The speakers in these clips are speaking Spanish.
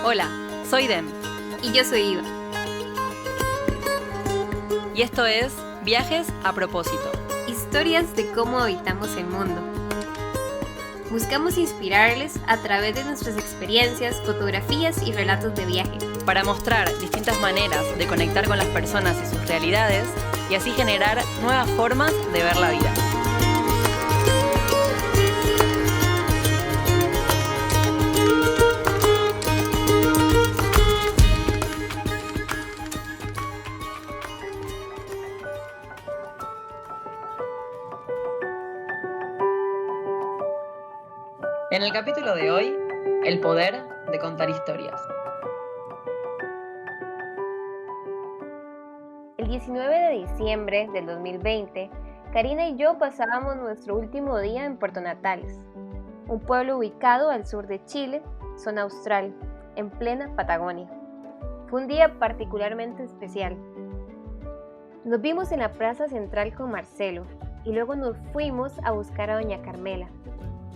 Hola, soy Dem. Y yo soy Iva. Y esto es Viajes a propósito. Historias de cómo habitamos el mundo. Buscamos inspirarles a través de nuestras experiencias, fotografías y relatos de viaje. Para mostrar distintas maneras de conectar con las personas y sus realidades y así generar nuevas formas de ver la vida. En el capítulo de hoy, el poder de contar historias. El 19 de diciembre del 2020, Karina y yo pasábamos nuestro último día en Puerto Natales, un pueblo ubicado al sur de Chile, zona austral, en plena Patagonia. Fue un día particularmente especial. Nos vimos en la plaza central con Marcelo y luego nos fuimos a buscar a doña Carmela.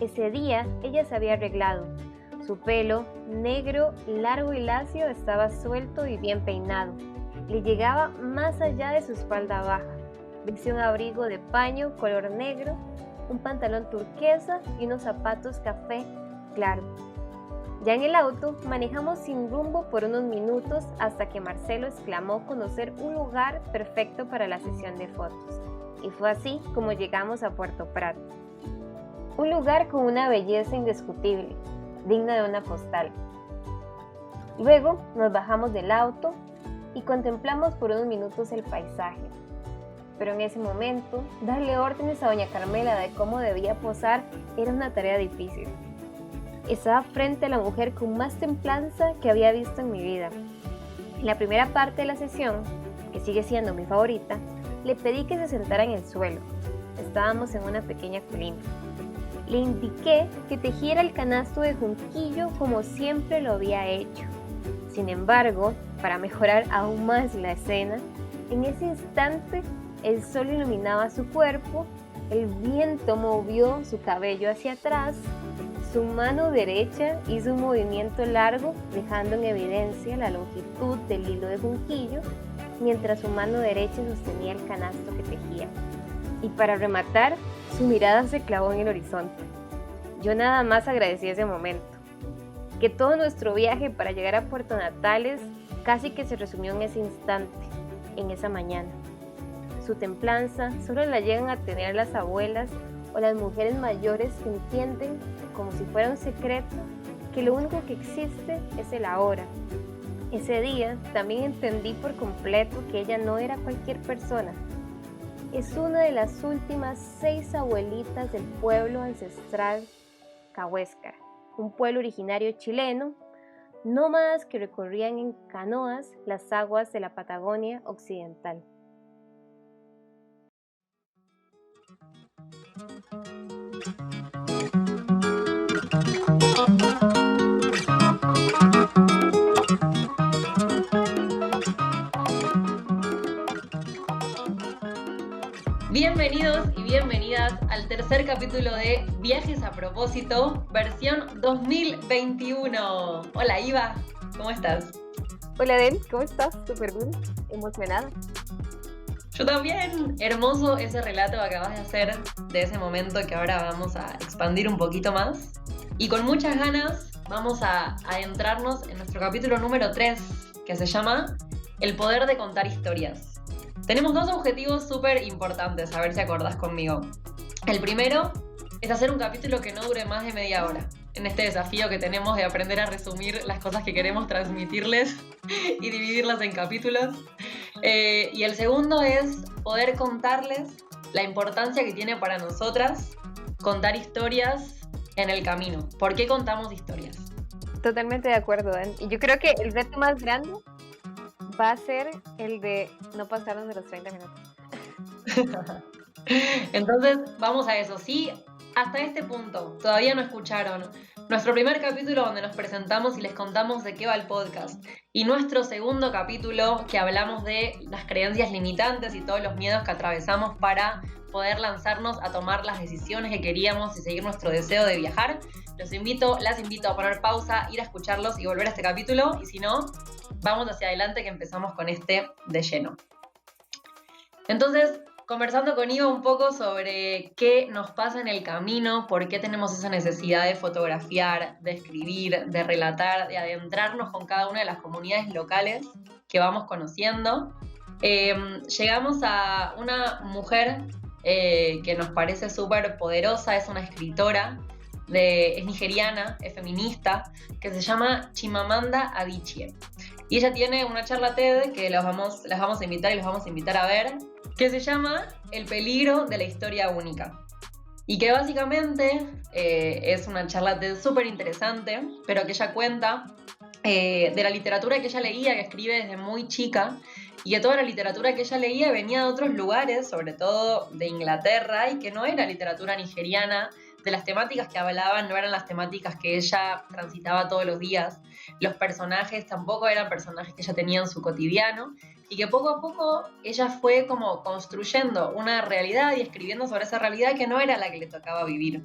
Ese día ella se había arreglado. Su pelo, negro, largo y lacio, estaba suelto y bien peinado. Le llegaba más allá de su espalda baja. Vestía un abrigo de paño color negro, un pantalón turquesa y unos zapatos café claro. Ya en el auto manejamos sin rumbo por unos minutos hasta que Marcelo exclamó conocer un lugar perfecto para la sesión de fotos. Y fue así como llegamos a Puerto Prat. Un lugar con una belleza indiscutible, digna de una postal. Luego nos bajamos del auto y contemplamos por unos minutos el paisaje. Pero en ese momento, darle órdenes a doña Carmela de cómo debía posar era una tarea difícil. Estaba frente a la mujer con más templanza que había visto en mi vida. En la primera parte de la sesión, que sigue siendo mi favorita, le pedí que se sentara en el suelo. Estábamos en una pequeña colina. Le indiqué que tejiera el canasto de junquillo como siempre lo había hecho. Sin embargo, para mejorar aún más la escena, en ese instante el sol iluminaba su cuerpo, el viento movió su cabello hacia atrás, su mano derecha hizo un movimiento largo dejando en evidencia la longitud del hilo de junquillo, mientras su mano derecha sostenía el canasto que tejía. Y para rematar, su mirada se clavó en el horizonte. Yo nada más agradecí ese momento. Que todo nuestro viaje para llegar a Puerto Natales casi que se resumió en ese instante, en esa mañana. Su templanza solo la llegan a tener las abuelas o las mujeres mayores que entienden, como si fuera un secreto, que lo único que existe es el ahora. Ese día también entendí por completo que ella no era cualquier persona. Es una de las últimas 6 abuelitas del pueblo ancestral Cahuéscara, un pueblo originario chileno, nómadas que recorrían en canoas las aguas de la Patagonia occidental. Bienvenidos y bienvenidas al tercer capítulo de Viajes a propósito, versión 2021. Hola Iva, ¿cómo estás? Hola Den, ¿cómo estás? Súper bien, emocionada. Yo también. Hermoso ese relato que acabas de hacer de ese momento que ahora vamos a expandir un poquito más. Y con muchas ganas vamos a adentrarnos en nuestro capítulo número 3, que se llama El poder de contar historias. Tenemos 2 objetivos súper importantes, a ver si acordás conmigo. El primero es hacer un capítulo que no dure más de media hora, en este desafío que tenemos de aprender a resumir las cosas que queremos transmitirles y dividirlas en capítulos. Y el segundo es poder contarles la importancia que tiene para nosotras contar historias en el camino. ¿Por qué contamos historias? Totalmente de acuerdo, Dan. Y yo creo que el reto más grande va a ser el de no pasarnos de los 30 minutos. Entonces, vamos a eso. Sí, hasta este punto todavía no escucharon nuestro primer capítulo donde nos presentamos y les contamos de qué va el podcast, y nuestro segundo capítulo que hablamos de las creencias limitantes y todos los miedos que atravesamos para poder lanzarnos a tomar las decisiones que queríamos y seguir nuestro deseo de viajar, las invito a poner pausa, ir a escucharlos y volver a este capítulo, y si no, vamos hacia adelante que empezamos con este de lleno. Entonces, conversando con Ivo un poco sobre qué nos pasa en el camino, por qué tenemos esa necesidad de fotografiar, de escribir, de relatar, de adentrarnos con cada una de las comunidades locales que vamos conociendo, llegamos a una mujer que nos parece súper poderosa, es una escritora, es nigeriana, es feminista, que se llama Chimamanda Adichie. Y ella tiene una charla TED que las vamos a invitar y los vamos a invitar a ver, que se llama El peligro de la historia única. Y que básicamente es una charla TED súper interesante, pero que ella cuenta de la literatura que ella leía, que escribe desde muy chica, y que toda la literatura que ella leía venía de otros lugares, sobre todo de Inglaterra, y que no era literatura nigeriana, de las temáticas que hablaban no eran las temáticas que ella transitaba todos los días, los personajes tampoco eran personajes que ella tenía en su cotidiano, y que poco a poco ella fue como construyendo una realidad y escribiendo sobre esa realidad que no era la que le tocaba vivir.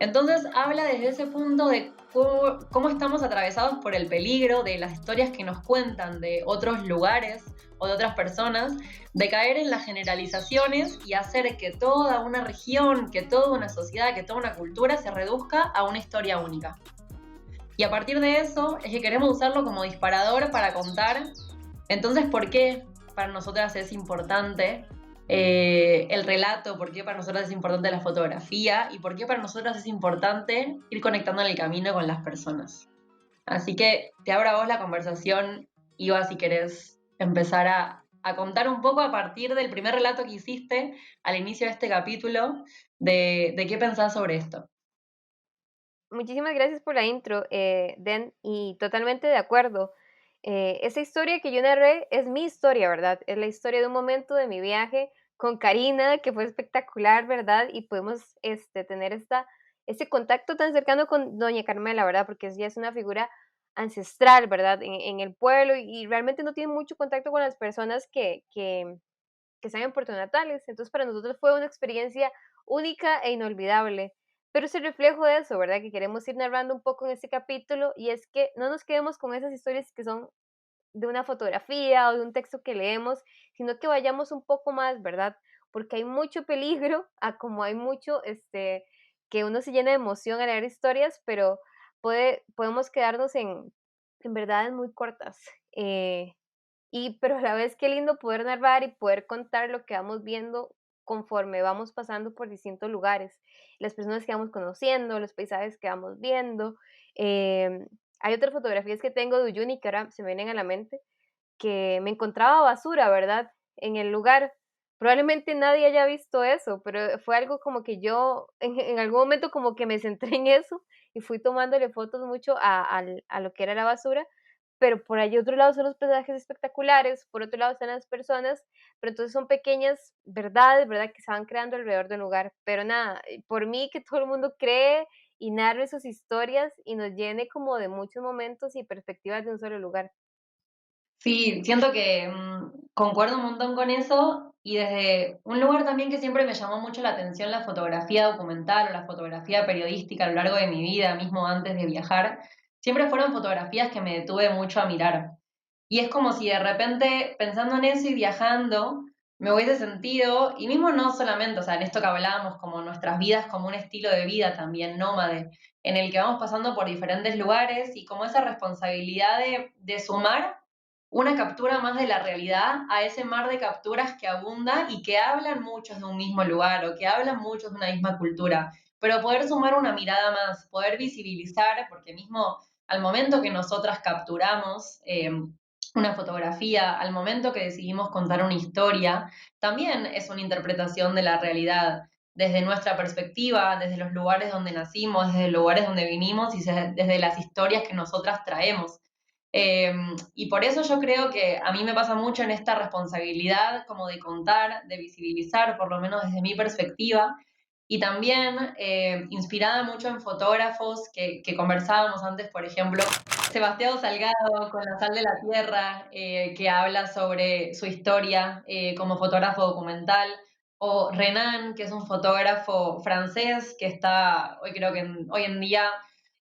Entonces habla desde ese punto de cómo estamos atravesados por el peligro de las historias que nos cuentan de otros lugares o de otras personas, de caer en las generalizaciones y hacer que toda una región, que toda una sociedad, que toda una cultura se reduzca a una historia única. Y a partir de eso es que queremos usarlo como disparador para contar, entonces, ¿por qué para nosotras es importante el relato? ¿Por qué para nosotras es importante la fotografía? ¿Y por qué para nosotras es importante ir conectando en el camino con las personas? Así que te abro a vos la conversación, Iva, si querés empezar a contar un poco a partir del primer relato que hiciste al inicio de este capítulo, de qué pensás sobre esto. Muchísimas gracias por la intro, Den, y totalmente de acuerdo. Esa historia que yo narré es mi historia, ¿verdad? Es la historia de un momento de mi viaje con Karina, que fue espectacular, ¿verdad? Y podemos tener este contacto tan cercano con Doña Carmela, ¿verdad? Porque ella es una figura ancestral, ¿verdad? En el pueblo y realmente no tiene mucho contacto con las personas que están en Puerto Natales. Entonces, para nosotros fue una experiencia única e inolvidable. Pero es el reflejo de eso, ¿verdad? Que queremos ir narrando un poco en este capítulo y es que no nos quedemos con esas historias que son de una fotografía o de un texto que leemos, sino que vayamos un poco más, ¿verdad? Porque hay mucho peligro, como hay mucho, que uno se llena de emoción al leer historias, pero podemos quedarnos en verdades muy cortas. Pero a la vez qué lindo poder narrar y poder contar lo que vamos viendo conforme vamos pasando por distintos lugares, las personas que vamos conociendo, los paisajes que vamos viendo. Hay otras fotografías que tengo de Uyuni que ahora se me vienen a la mente, que me encontraba basura, ¿verdad? En el lugar. Probablemente nadie haya visto eso, pero fue algo como que yo en algún momento como que me centré en eso y fui tomándole fotos mucho a lo que era la basura, pero por allí otro lado son los paisajes espectaculares, por otro lado están las personas, pero entonces son pequeñas verdades, ¿verdad? Que se van creando alrededor del lugar. Pero nada, por mí que todo el mundo cree y narre sus historias y nos llene como de muchos momentos y perspectivas de un solo lugar. Sí, siento que concuerdo un montón con eso, y desde un lugar también que siempre me llamó mucho la atención la fotografía documental o la fotografía periodística a lo largo de mi vida, mismo antes de viajar, siempre fueron fotografías que me detuve mucho a mirar. Y es como si de repente, pensando en eso y viajando, me hubiese sentido, y mismo no solamente, o sea, en esto que hablábamos, como nuestras vidas como un estilo de vida también nómade, en el que vamos pasando por diferentes lugares y como esa responsabilidad de sumar una captura más de la realidad a ese mar de capturas que abunda y que hablan muchos de un mismo lugar o que hablan muchos de una misma cultura, pero poder sumar una mirada más, poder visibilizar, porque mismo al momento que nosotras capturamos una fotografía, al momento que decidimos contar una historia, también es una interpretación de la realidad desde nuestra perspectiva, desde los lugares donde nacimos, desde los lugares donde vinimos y desde las historias que nosotras traemos. Y por eso yo creo que a mí me pasa mucho en esta responsabilidad como de contar, de visibilizar, por lo menos desde mi perspectiva, y también inspirada mucho en fotógrafos que conversábamos antes, por ejemplo, Sebastián Salgado con La Sal de la Tierra, que habla sobre su historia como fotógrafo documental, O Renan, que es un fotógrafo francés que está, hoy creo que hoy en día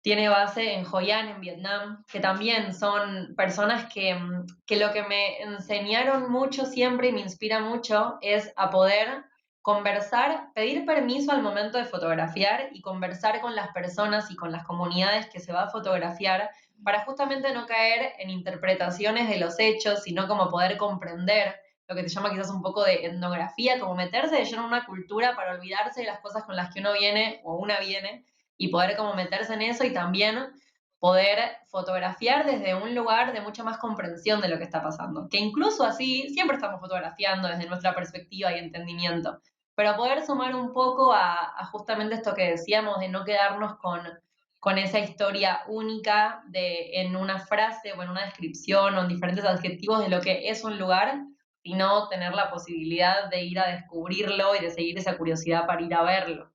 tiene base en Hoi An, en Vietnam, que también son personas que lo que me enseñaron mucho siempre y me inspira mucho es a poder conversar, pedir permiso al momento de fotografiar y conversar con las personas y con las comunidades que se va a fotografiar para justamente no caer en interpretaciones de los hechos, sino como poder comprender lo que se llama quizás un poco de etnografía, como meterse de lleno en una cultura para olvidarse de las cosas con las que uno viene o una viene y poder como meterse en eso y también poder fotografiar desde un lugar de mucha más comprensión de lo que está pasando. Que incluso así siempre estamos fotografiando desde nuestra perspectiva y entendimiento, pero poder sumar un poco a justamente esto que decíamos de no quedarnos con esa historia única de en una frase o en una descripción o en diferentes adjetivos de lo que es un lugar, sino tener la posibilidad de ir a descubrirlo y de seguir esa curiosidad para ir a verlo.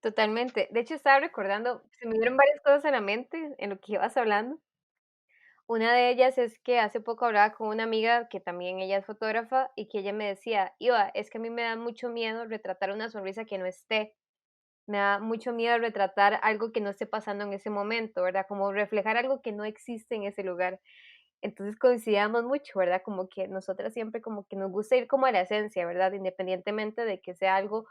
Totalmente. De hecho, estaba recordando, se me dieron varias cosas a la mente en lo que ibas hablando. Una de ellas es que hace poco hablaba con una amiga que también ella es fotógrafa y que ella me decía, Iva, es que a mí me da mucho miedo retratar una sonrisa que no esté. Me da mucho miedo retratar algo que no esté pasando en ese momento, ¿verdad? Como reflejar algo que no existe en ese lugar. Entonces coincidíamos mucho, ¿verdad? Como que nosotras siempre como que nos gusta ir como a la esencia, ¿verdad? Independientemente de que sea algo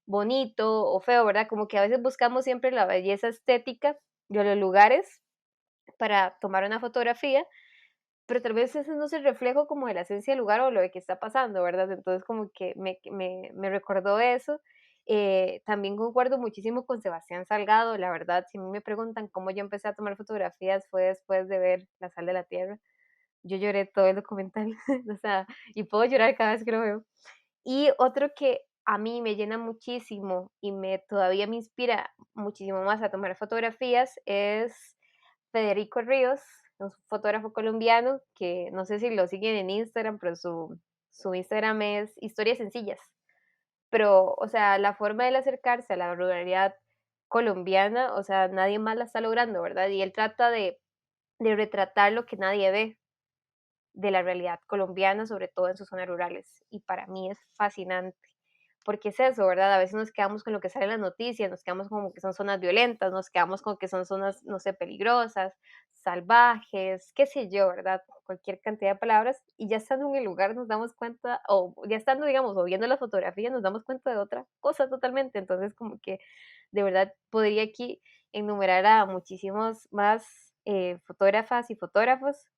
bonito o feo, ¿verdad? Como que a veces buscamos siempre la belleza estética de los lugares para tomar una fotografía, pero tal vez ese no es el reflejo como de la esencia del lugar o lo de que está pasando, ¿verdad? Entonces como que me recordó eso. También concuerdo muchísimo con Sebastián Salgado, la verdad, si a mí me preguntan cómo yo empecé a tomar fotografías fue después de ver La Sal de la Tierra. Yo lloré todo el documental, o sea, y puedo llorar cada vez que lo veo. Y otro que a mí me llena muchísimo y me todavía me inspira muchísimo más a tomar fotografías es Federico Ríos, un fotógrafo colombiano que no sé si lo siguen en Instagram, pero su Instagram es Historias Sencillas. Pero, o sea, la forma de él acercarse a la ruralidad colombiana, o sea, nadie más la está logrando, ¿verdad? Y él trata de retratar lo que nadie ve de la realidad colombiana, sobre todo en sus zonas rurales. Y para mí es fascinante, porque es eso, ¿verdad? A veces nos quedamos con lo que sale en las noticias, nos quedamos como que son zonas violentas, nos quedamos con que son zonas, no sé, peligrosas, salvajes, qué sé yo, ¿verdad? Cualquier cantidad de palabras, y ya estando en el lugar nos damos cuenta, o ya estando, digamos, o viendo la fotografía, nos damos cuenta de otra cosa totalmente. Entonces, como que de verdad podría aquí enumerar a muchísimos más fotógrafas y fotógrafos.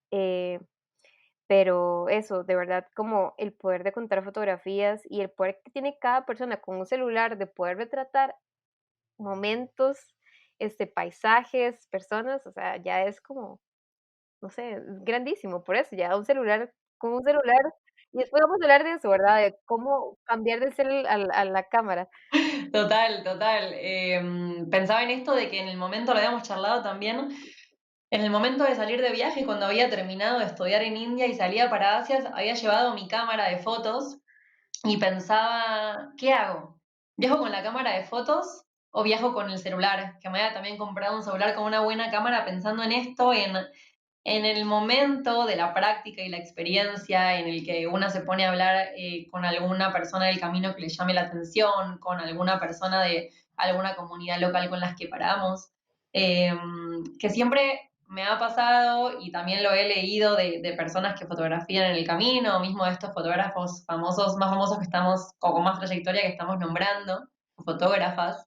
Pero eso, de verdad, como el poder de contar fotografías y el poder que tiene cada persona con un celular de poder retratar momentos, paisajes, personas, o sea, ya es como, no sé, es grandísimo. Por eso, ya un celular, con un celular, y después vamos a hablar de eso, ¿verdad? De cómo cambiar del cel a la cámara. Total, total. Pensaba en esto de que en el momento, lo habíamos charlado también, en el momento de salir de viaje, cuando había terminado de estudiar en India y salía para Asia, había llevado mi cámara de fotos y pensaba, ¿qué hago? ¿Viajo con la cámara de fotos o viajo con el celular? Que me había también comprado un celular con una buena cámara pensando en esto, en el momento de la práctica y la experiencia en el que una se pone a hablar con alguna persona del camino que le llame la atención, con alguna persona de alguna comunidad local con las que paramos, eh, que siempre me ha pasado y también lo he leído de personas que fotografían en el camino, mismo de estos fotógrafos famosos, más famosos que estamos, o con más trayectoria que estamos nombrando, fotógrafas,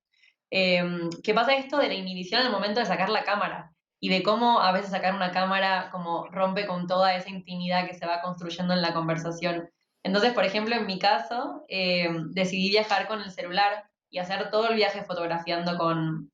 que pasa esto de la inhibición al momento de sacar la cámara y de cómo a veces sacar una cámara como rompe con toda esa intimidad que se va construyendo en la conversación. Entonces, por ejemplo, en mi caso, decidí viajar con el celular y hacer todo el viaje fotografiando con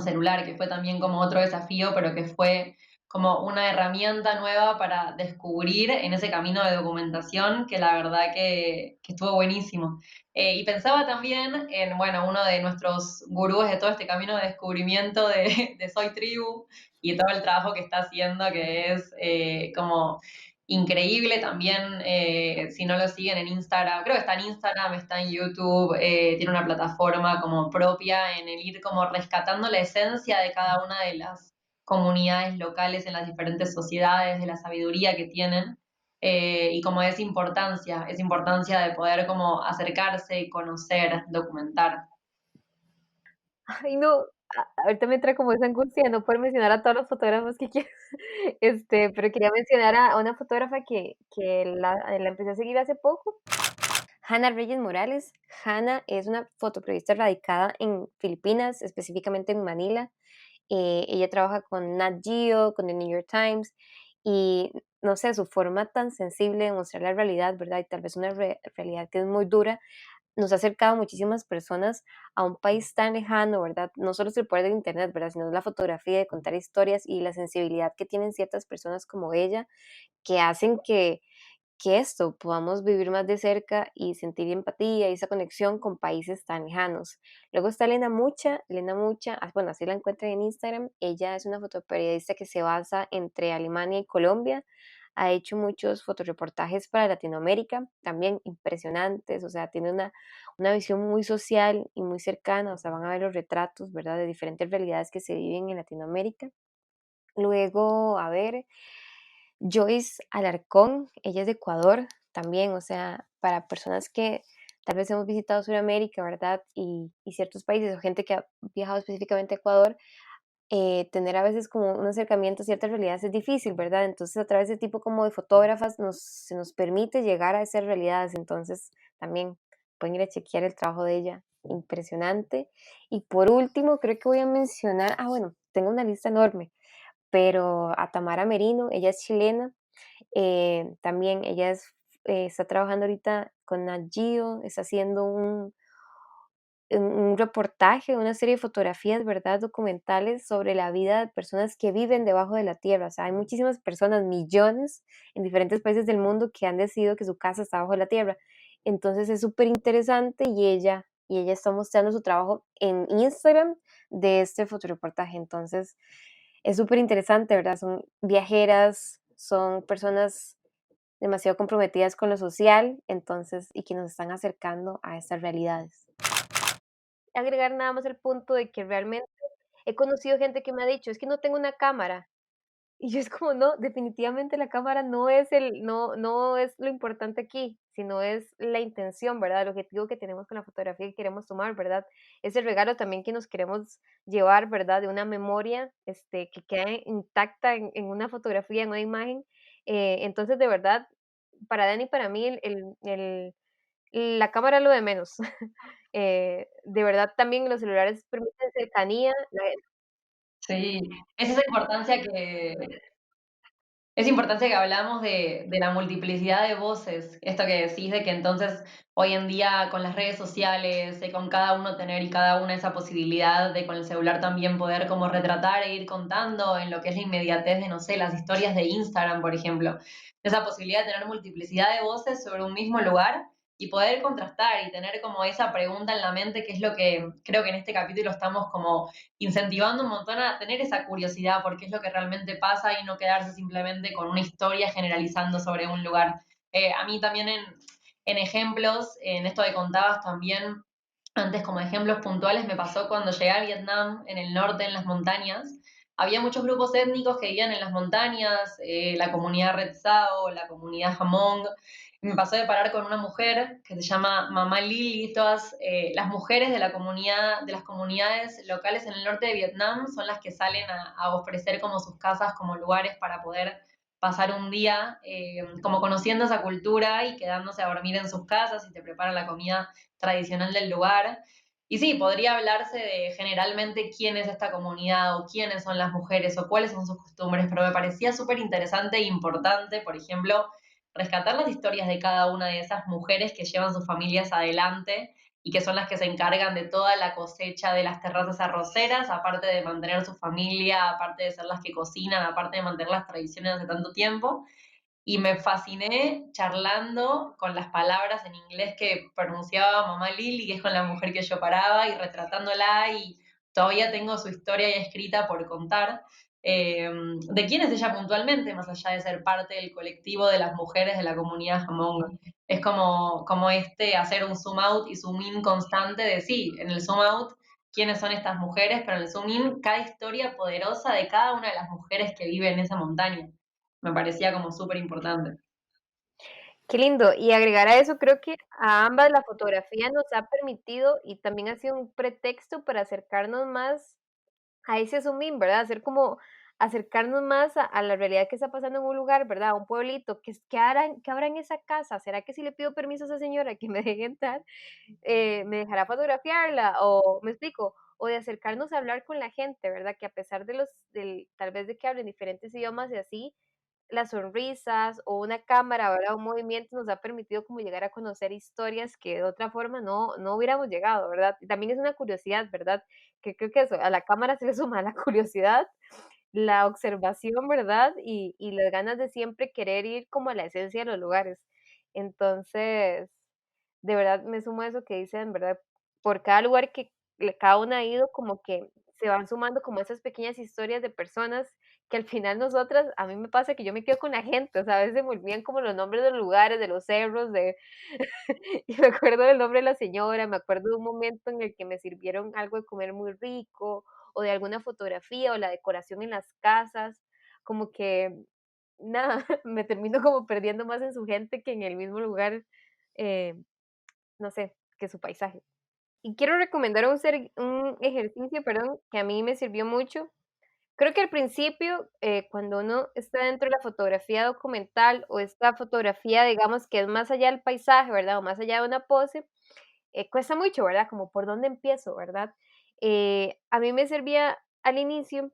celular, que fue también como otro desafío, pero que fue como una herramienta nueva para descubrir en ese camino de documentación que la verdad que estuvo buenísimo. Y pensaba también en, bueno, uno de nuestros gurúes de todo este camino de descubrimiento de Soy Tribu y todo el trabajo que está haciendo, que es como increíble también, si no lo siguen en Instagram, creo que está en Instagram, está en YouTube, tiene una plataforma como propia en el ir como rescatando la esencia de cada una de las comunidades locales en las diferentes sociedades, de la sabiduría que tienen. y como esa importancia de poder como acercarse, conocer, documentar. Ay, no, ahorita me entra como esa angustia de no poder mencionar a todos los fotógrafos que quiero, pero quería mencionar a una fotógrafa que la empecé a seguir hace poco, Hanna Reyes Morales. Hanna es una fotoperiodista radicada en Filipinas, específicamente en Manila. Ella trabaja con Nat Geo, con The New York Times, y no sé, su forma tan sensible de mostrar la realidad, ¿verdad? Y tal vez una realidad que es muy dura, nos ha acercado a muchísimas personas a un país tan lejano, ¿verdad? No solo es el poder del Internet, ¿verdad? Sino la fotografía, de contar historias y la sensibilidad que tienen ciertas personas como ella, que hacen que esto podamos vivir más de cerca y sentir empatía y esa conexión con países tan lejanos. Luego está Elena Mucha, bueno, así la encuentran en Instagram. Ella es una fotoperiodista que se basa entre Alemania y Colombia. Ha hecho muchos fotoreportajes para Latinoamérica, también impresionantes, o sea, tiene una visión muy social y muy cercana, o sea, van a ver los retratos, ¿verdad?, de diferentes realidades que se viven en Latinoamérica. Luego, a ver, Joyce Alarcón, ella es de Ecuador también, o sea, para personas que tal vez hemos visitado Sudamérica, ¿verdad? Y ciertos países o gente que ha viajado específicamente a Ecuador, tener a veces como un acercamiento a ciertas realidades es difícil, ¿verdad? Entonces, a través de tipo como de fotógrafas se nos permite llegar a esas realidades, entonces también pueden ir a chequear el trabajo de ella, impresionante. Y por último, creo que voy a mencionar, bueno, tengo una lista enorme, pero a Tamara Merino, ella es chilena, también ella está trabajando ahorita con Nat Geo, está haciendo un reportaje, una serie de fotografías, ¿verdad? Documentales sobre la vida de personas que viven debajo de la tierra. O sea, hay muchísimas personas, millones, en diferentes países del mundo que han decidido que su casa está bajo la tierra. Entonces es súper interesante y ella está mostrando su trabajo en Instagram de este fotoreportaje. Entonces es súper interesante, ¿verdad? Son viajeras, son personas demasiado comprometidas con lo social, entonces, y que nos están acercando a estas realidades. Agregar nada más el punto de que realmente he conocido gente que me ha dicho: "Es que no tengo una cámara", y yo es como: "No, definitivamente la cámara no es lo importante aquí, sino es la intención, ¿verdad? El objetivo que tenemos con la fotografía que queremos tomar, ¿verdad? Ese regalo también que nos queremos llevar, ¿verdad? De una memoria, que quede intacta en una fotografía, en una imagen". Entonces, de verdad, para Dani y para mí la cámara es lo de menos. De verdad, también los celulares permiten cercanía, Sí, es esa importancia que esa importancia que hablamos de la multiplicidad de voces, esto que decís de que entonces hoy en día con las redes sociales, de con cada uno tener y cada una esa posibilidad de con el celular también poder como retratar e ir contando en lo que es la inmediatez de, no sé, las historias de Instagram, por ejemplo, esa posibilidad de tener multiplicidad de voces sobre un mismo lugar y poder contrastar y tener como esa pregunta en la mente, que es lo que creo que en este capítulo estamos como incentivando un montón a tener esa curiosidad por qué es lo que realmente pasa y no quedarse simplemente con una historia generalizando sobre un lugar. A mí también en ejemplos, en esto que contabas también, antes como ejemplos puntuales, me pasó cuando llegué a Vietnam, en el norte, en las montañas. Había muchos grupos étnicos que vivían en las montañas, la comunidad Red Sao, la comunidad Hmong. Me pasó de parar con una mujer que se llama Mamá Lili. Todas las mujeres de la comunidad, de las comunidades locales en el norte de Vietnam son las que salen a ofrecer como sus casas como lugares para poder pasar un día como conociendo esa cultura y quedándose a dormir en sus casas y te preparan la comida tradicional del lugar. Y sí, podría hablarse de generalmente quién es esta comunidad o quiénes son las mujeres o cuáles son sus costumbres, pero me parecía súper interesante e importante, por ejemplo, rescatar las historias de cada una de esas mujeres que llevan sus familias adelante y que son las que se encargan de toda la cosecha de las terrazas arroceras, aparte de mantener su familia, aparte de ser las que cocinan, aparte de mantener las tradiciones hace tanto tiempo. Y me fasciné charlando con las palabras en inglés que pronunciaba mamá Lili, que es con la mujer que yo paraba, y retratándola, y todavía tengo su historia ahí escrita por contar. De quién es ella puntualmente, más allá de ser parte del colectivo de las mujeres de la comunidad Hmong. Es como hacer un zoom out y zoom in constante de sí, en el zoom out quiénes son estas mujeres, pero en el zoom in cada historia poderosa de cada una de las mujeres que vive en esa montaña. Me parecía como súper importante. Qué lindo. Y agregar a eso, creo que a ambas la fotografía nos ha permitido y también ha sido un pretexto para acercarnos más a ese zoom in, ¿verdad? Hacer como acercarnos más a la realidad que está pasando en un lugar, ¿verdad? A un pueblito, ¿qué habrá en esa casa? ¿Será que si le pido permiso a esa señora que me deje entrar, me dejará fotografiarla? O, ¿me explico? O de acercarnos a hablar con la gente, ¿verdad? Que a pesar de tal vez de que hablen diferentes idiomas y así, las sonrisas o una cámara, ¿verdad? Un movimiento nos ha permitido como llegar a conocer historias que de otra forma no hubiéramos llegado, ¿verdad? Y también es una curiosidad, ¿verdad? Que creo que eso, a la cámara se le suma la curiosidad, la observación, ¿verdad? Y las ganas de siempre querer ir como a la esencia de los lugares. Entonces, de verdad me sumo a eso que dicen, ¿verdad? Por cada lugar que cada uno ha ido, como que se van sumando como esas pequeñas historias de personas que al final nosotras, a mí me pasa que yo me quedo con la gente, o sea, a veces se me olvidan como los nombres de los lugares, de los cerros, y me acuerdo del nombre de la señora, me acuerdo de un momento en el que me sirvieron algo de comer muy rico, o de alguna fotografía, o la decoración en las casas, como que, nada, me termino como perdiendo más en su gente que en el mismo lugar, eh, no sé, que su paisaje. Y quiero recomendar un ejercicio, perdón, que a mí me sirvió mucho. Creo que al principio, cuando uno está dentro de la fotografía documental o esta fotografía, digamos, que es más allá del paisaje, ¿verdad? O más allá de una pose, cuesta mucho, ¿verdad? Como por dónde empiezo, ¿verdad? A mí me servía al inicio,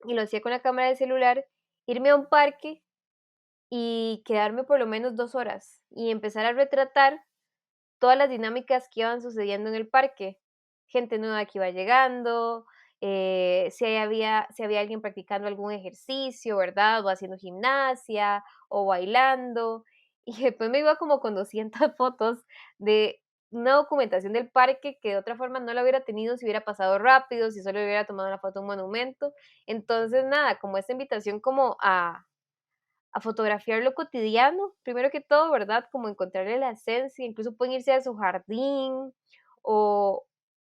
y lo hacía con la cámara de celular, irme a un parque y quedarme por lo menos 2 horas y empezar a retratar todas las dinámicas que iban sucediendo en el parque. Gente nueva que iba llegando, si había alguien practicando algún ejercicio, ¿verdad? O haciendo gimnasia, o bailando. Y después me iba como con 200 fotos de una documentación del parque que de otra forma no la hubiera tenido si hubiera pasado rápido, si solo hubiera tomado una foto de un monumento. Entonces, nada, como esta invitación como a fotografiar lo cotidiano, primero que todo, ¿verdad? Como encontrarle la esencia, incluso pueden irse a su jardín o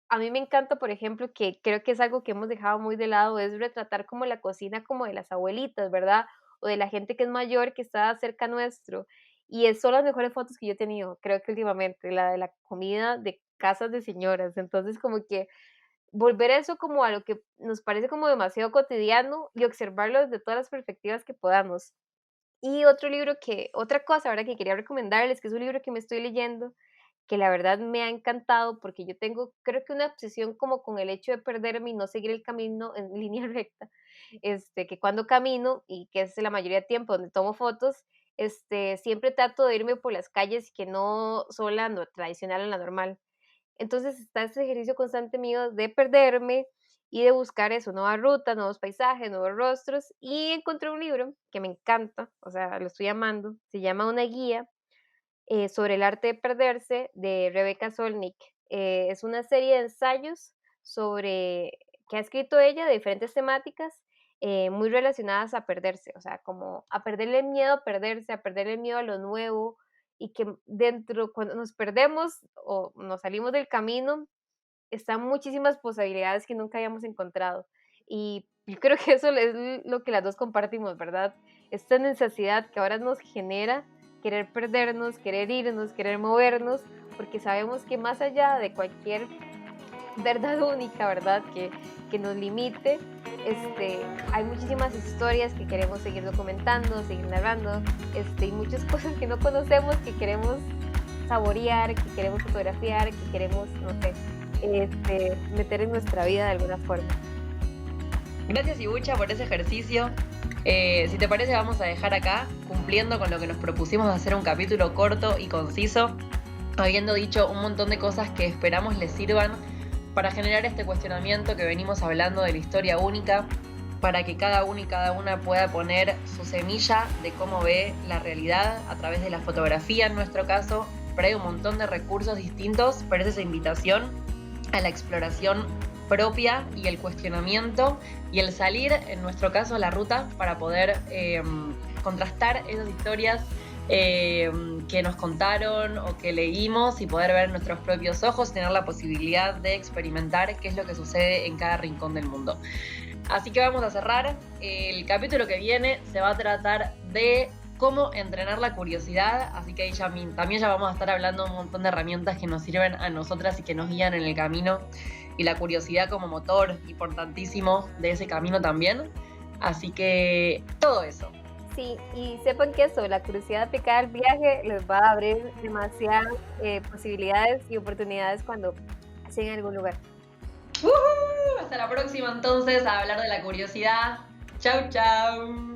a mí me encanta, por ejemplo, que creo que es algo que hemos dejado muy de lado, es retratar como la cocina como de las abuelitas, ¿verdad? O de la gente que es mayor, que está cerca nuestro. Y son las mejores fotos que yo he tenido, creo que últimamente, la de la comida de casas de señoras. Entonces, como que volver a eso como a lo que nos parece como demasiado cotidiano y observarlo desde todas las perspectivas que podamos. Y otra cosa, ¿verdad? Que quería recomendarles, que es un libro que me estoy leyendo, que la verdad me ha encantado porque yo tengo, creo que una obsesión como con el hecho de perderme y no seguir el camino en línea recta, que cuando camino y que es la mayoría de tiempo donde tomo fotos, siempre trato de irme por las calles que no son la tradicional o la normal. Entonces está este ejercicio constante mío de perderme y de buscar eso, nuevas rutas, nuevos paisajes, nuevos rostros. Y encontré un libro que me encanta, o sea, lo estoy amando. Se llama Una guía sobre el arte de perderse de Rebecca Solnit. Es una serie de ensayos que ha escrito ella de diferentes temáticas muy relacionadas a perderse, o sea, como a perderle el miedo a perderse, a perderle el miedo a lo nuevo y que dentro, cuando nos perdemos o nos salimos del camino, están muchísimas posibilidades que nunca habíamos encontrado. Y yo creo que eso es lo que las dos compartimos, ¿verdad? Esta necesidad que ahora nos genera querer perdernos, querer irnos, querer movernos, porque sabemos que más allá de cualquier verdad única, ¿verdad? Que nos limite, hay muchísimas historias que queremos seguir documentando, seguir narrando, y muchas cosas que no conocemos, que queremos saborear, que queremos fotografiar, que queremos, no sé, meter en nuestra vida de alguna forma. Gracias, Ibucha, por ese ejercicio. Si te parece, vamos a dejar acá, cumpliendo con lo que nos propusimos de hacer un capítulo corto y conciso, habiendo dicho un montón de cosas que esperamos les sirvan para generar este cuestionamiento que venimos hablando de la historia única, para que cada uno y cada una pueda poner su semilla de cómo ve la realidad a través de la fotografía en nuestro caso, pero hay un montón de recursos distintos, pero es esa invitación a la exploración propia y el cuestionamiento y el salir, en nuestro caso, a la ruta para poder contrastar esas historias que nos contaron o que leímos y poder ver nuestros propios ojos y tener la posibilidad de experimentar qué es lo que sucede en cada rincón del mundo. Así que vamos a cerrar. El capítulo que viene se va a tratar de cómo entrenar la curiosidad, así que ahí también ya vamos a estar hablando de un montón de herramientas que nos sirven a nosotras y que nos guían en el camino, y la curiosidad como motor importantísimo de ese camino también, así que todo eso. Sí, y sepan que eso, la curiosidad aplicada al viaje les va a abrir demasiadas posibilidades y oportunidades cuando estén en algún lugar. Hasta la próxima entonces a hablar de la curiosidad. Chau, chau.